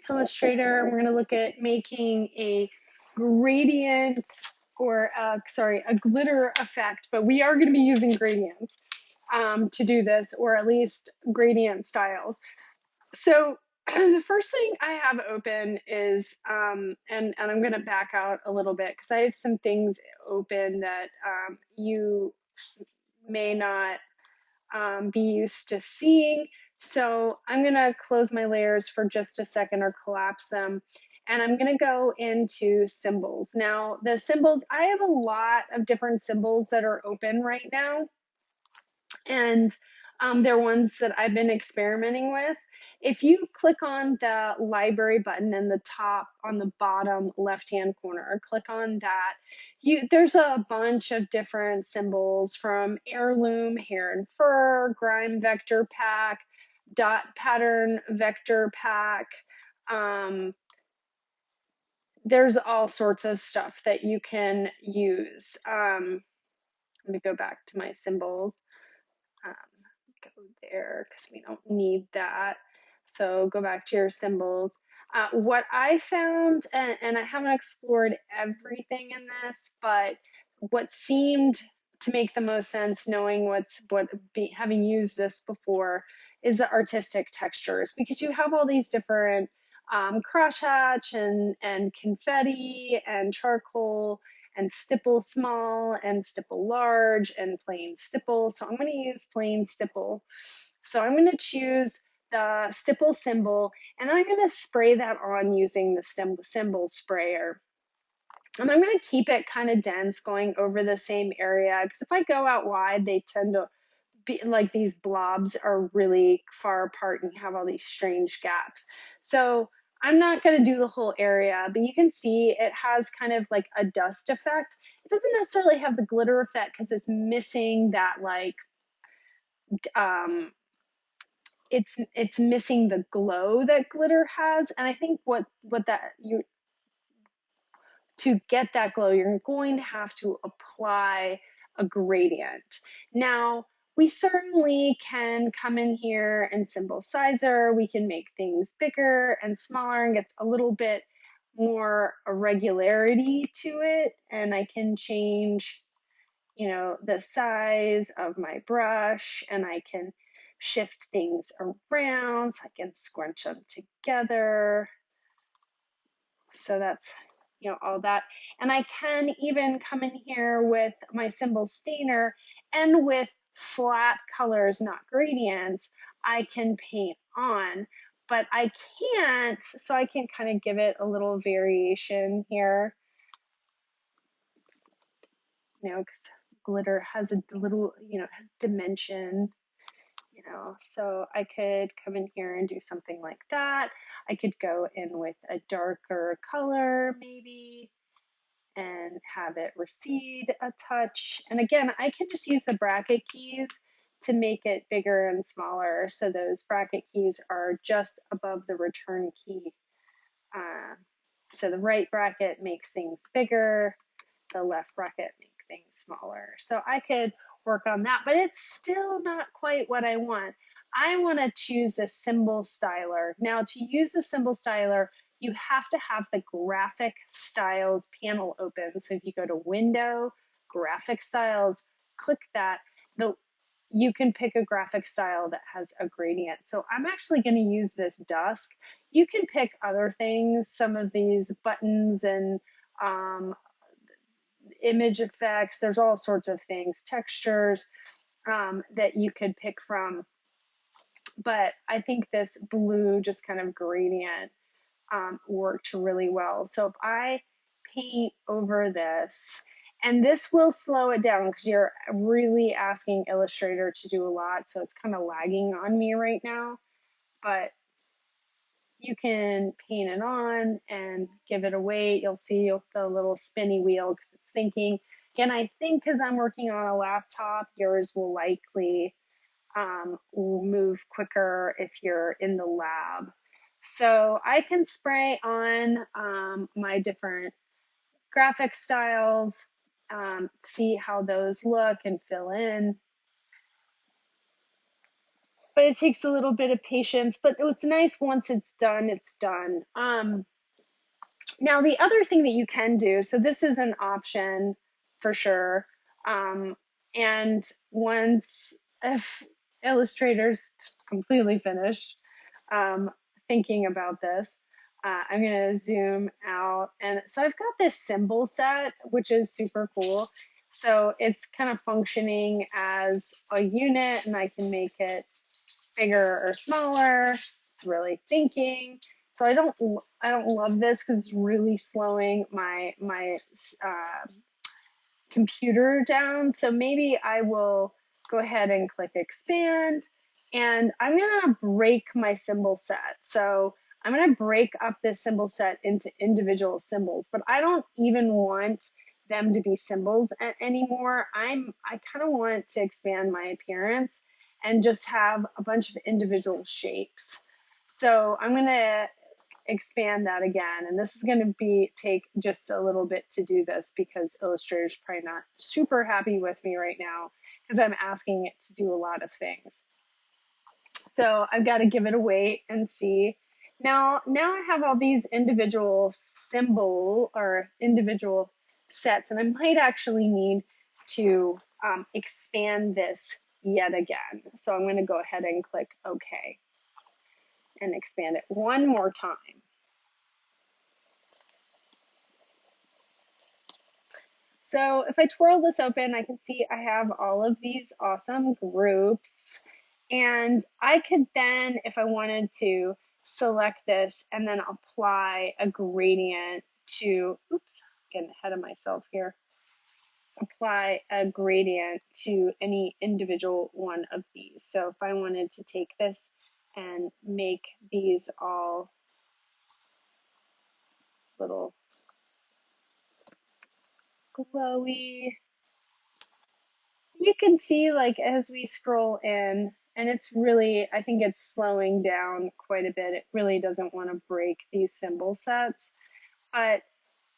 Illustrator. We're going to look at making a gradient or, sorry, a glitter effect, but we are going to be using gradients to do this, or at least gradient styles. So the first thing I have open is, and I'm going to back out a little bit because I have some things open that you may not be used to seeing. So I'm going to close my layers for just a second or collapse them. And I'm going to go into symbols. Now, the symbols, I have a lot of different symbols that are open right now. And they're ones that I've been experimenting with. If you click on the library button in the top on the bottom left-hand corner, click on that, there's a bunch of different symbols from Heirloom, Hair and Fur, Grime Vector Pack, Dot Pattern Vector Pack. There's all sorts of stuff that you can use. Let me go back to my symbols. Go there because we don't need that. So go back to your symbols. What I found, and I haven't explored everything in this, but what seemed to make the most sense, knowing having used this before, is the artistic textures, because you have all these different crosshatch and confetti and charcoal and stipple small and stipple large and plain stipple. So I'm going to use plain stipple. So I'm going to choose the stipple symbol, and I'm going to spray that on using the symbol sprayer. And I'm going to keep it kind of dense going over the same area, because if I go out wide, they tend to be like these blobs are really far apart and you have all these strange gaps. So I'm not going to do the whole area, but you can see it has kind of like a dust effect. It doesn't necessarily have the glitter effect because it's missing that like it's missing the glow that glitter has. And I think what that you to get that glow, you're going to have to apply a gradient. Now, we certainly can come in here and symbol sizer. We can make things bigger and smaller and get a little bit more irregularity to it. And I can change, the size of my brush, and I can shift things around so I can scrunch them together. So that's, all that. And I can even come in here with my symbol stainer, and with flat colors, not gradients, I can paint on, but I can't, so I can kind of give it a little variation here, because glitter has a little, has dimension. So I could come in here and do something like that. I could go in with a darker color maybe and have it recede a touch. And again, I can just use the bracket keys to make it bigger and smaller. So those bracket keys are just above the return key. So the right bracket makes things bigger, the left bracket makes things smaller. So I could work on that, but it's still not quite what I want. I want to choose a symbol styler. Now, to use the symbol styler, you have to have the graphic styles panel open. So if you go to Window, Graphic Styles, click that. You can pick a graphic style that has a gradient. So I'm actually going to use this dusk. You can pick other things, some of these buttons and image effects. There's all sorts of things, textures that you could pick from. But I think this blue just kind of gradient worked really well. So if I paint over this, and this will slow it down because you're really asking Illustrator to do a lot, so it's kind of lagging on me right now, but you can paint it on and give it a weight. You'll see the little spinny wheel because it's thinking. Again, I think because I'm working on a laptop, yours will likely move quicker if you're in the lab. So I can spray on my different graphic styles, see how those look and fill in. but it takes a little bit of patience. But it's nice once it's done, it's done. Now, the other thing that you can do, so this is an option for sure. Um, and once, if Illustrator's completely finished um, thinking about this, I'm going to zoom out. And so I've got this symbol set, which is super cool. So it's kind of functioning as a unit, and I can make it bigger or smaller. It's really thinking. So I don't love this because it's really slowing my computer down. So maybe I will go ahead and click expand, and I'm gonna break my symbol set. So I'm gonna break up this symbol set into individual symbols, but I don't even want them to be symbols anymore. I kind of want to expand my appearance and just have a bunch of individual shapes. So I'm gonna expand that again. And this is going to take just a little bit to do this because Illustrator's probably not super happy with me right now because I'm asking it to do a lot of things. So I've got to give it a wait and see. Now I have all these individual symbol or individual sets, and I might actually need to expand this yet again. So I'm going to go ahead and click OK and expand it one more time. So if I twirl this open, I can see I have all of these awesome groups. And I could then, if I wanted to, select this and then apply a gradient to, oops, getting ahead of myself here, apply a gradient to any individual one of these. So if I wanted to take this and make these all little glowy, you can see like as we scroll in, and it's really, I think it's slowing down quite a bit. It really doesn't want to break these symbol sets, but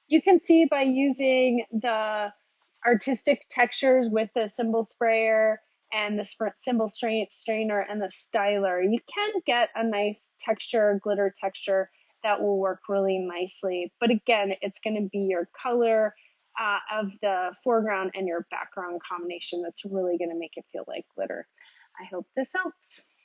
you can see by using the artistic textures with the symbol sprayer and the symbol strainer and the styler, you can get a nice texture, glitter texture that will work really nicely. But again, it's going to be your color of the foreground and your background combination that's really going to make it feel like glitter. I hope this helps.